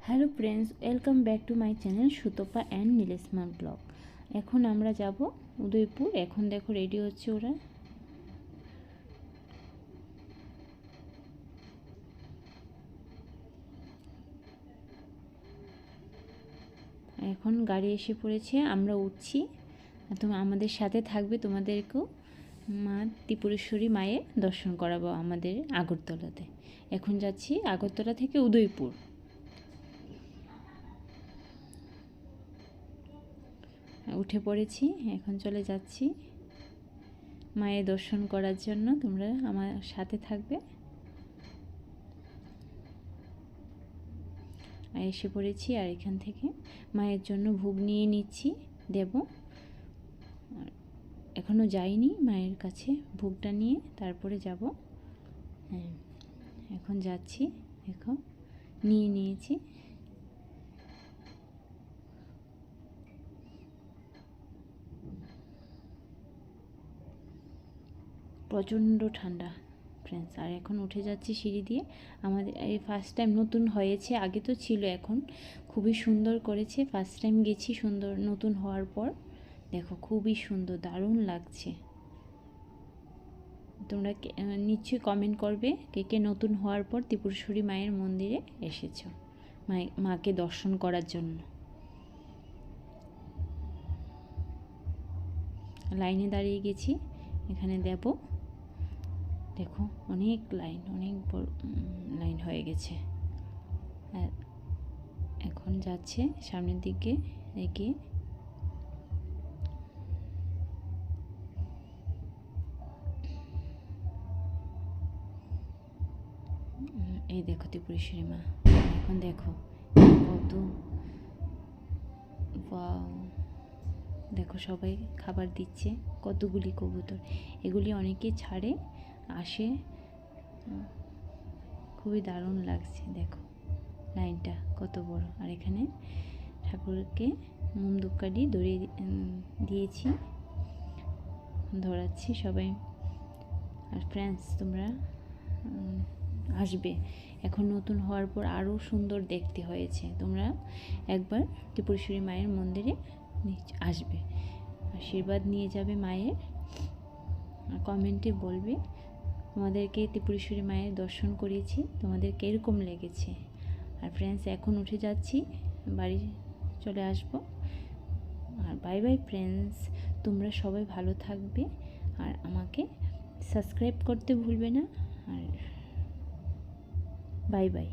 Hello friends, welcome back to my channel Sutapa and নীলেশমা blog. এখন আমরা যাব উদয়পুর। এখন দেখো রেডি হচ্ছে ওরা। এখন গাড়ি এসে পড়েছে, আমরা উঠছি। তোমরা আমাদের সাথে থাকবে, তোমাদেরকেও মা ত্রিপুরেশ্বরী মায়ের দর্শন করাবো আমাদের আগরতলাতে। এখন যাচ্ছি আগরতলা থেকে উদয়পুর। উঠে পড়েছি, এখন চলে যাচ্ছি মায়ের দর্শন করার জন্য। তোমরা আমার সাথে থাকবে। এসে পড়েছি, আর এখান থেকে মায়ের জন্য ভোগ নিয়ে নিচ্ছি, দেব। এখনও যাইনি মায়ের কাছে, ভোগটা নিয়ে তারপরে যাব। হ্যাঁ, এখন যাচ্ছি, দেখো নিয়ে নিয়েছি। প্রচণ্ড ঠান্ডা ফ্রেন্ডস। আর এখন উঠে যাচ্ছি সিঁড়ি দিয়ে। আমাদের এই ফার্স্ট টাইম নতুন হয়েছে, আগে তো ছিল, এখন খুবই সুন্দর করেছে। ফার্স্ট টাইম গেছি সুন্দর নতুন হওয়ার পর। দেখো খুবই সুন্দর, দারুণ লাগছে। তোমরা নিশ্চয়ই কমেন্ট করবে কে কে নতুন হওয়ার পর ত্রিপুরেশ্বরী মায়ের মন্দিরে এসেছো মাকে দর্শন করার জন্য। লাইনে দাঁড়িয়ে গেছি, এখানে দেব। দেখো অনেক লাইন, অনেক বড় লাইন হয়ে গেছে। আর এখন যাচ্ছে সামনের দিকে এগিয়ে। এই দেখো ত্রিপুরেশ্বরী মা। এখন দেখো কত, দেখো সবাই খাবার দিচ্ছে, কতগুলি কবুতর। এগুলি অনেকে ছাড়ে আসে, খুবই দারুণ লাগছে। দেখো লাইনটা কত বড়। আর এখানে ঠাকুরকে মোম ধূপকাঠি ধরিয়ে দিয়েছি, ধরাচ্ছি সবাই। আর ফ্রেন্ডস, তোমরা আসবে, এখন নতুন হওয়ার পর আরও সুন্দর দেখতে হয়েছে। তোমরা একবার ত্রিপুরেশ্বরী মায়ের মন্দিরে আসবে, আশীর্বাদ নিয়ে যাবে মায়ের। কমেন্টে বলবে তোমাদেরকে ত্রিপুরেশ্বরী মায়ের দর্শন করিয়েছি, তোমাদের কীরকম লেগেছে। আর ফ্রেন্ডস, এখন উঠে যাচ্ছি, বাড়ি চলে আসব। আর বাই বাই ফ্রেন্ডস, তোমরা সবাই ভালো থাকবে। আর আমাকে সাবস্ক্রাইব করতে ভুলবে না। আর বাই বাই।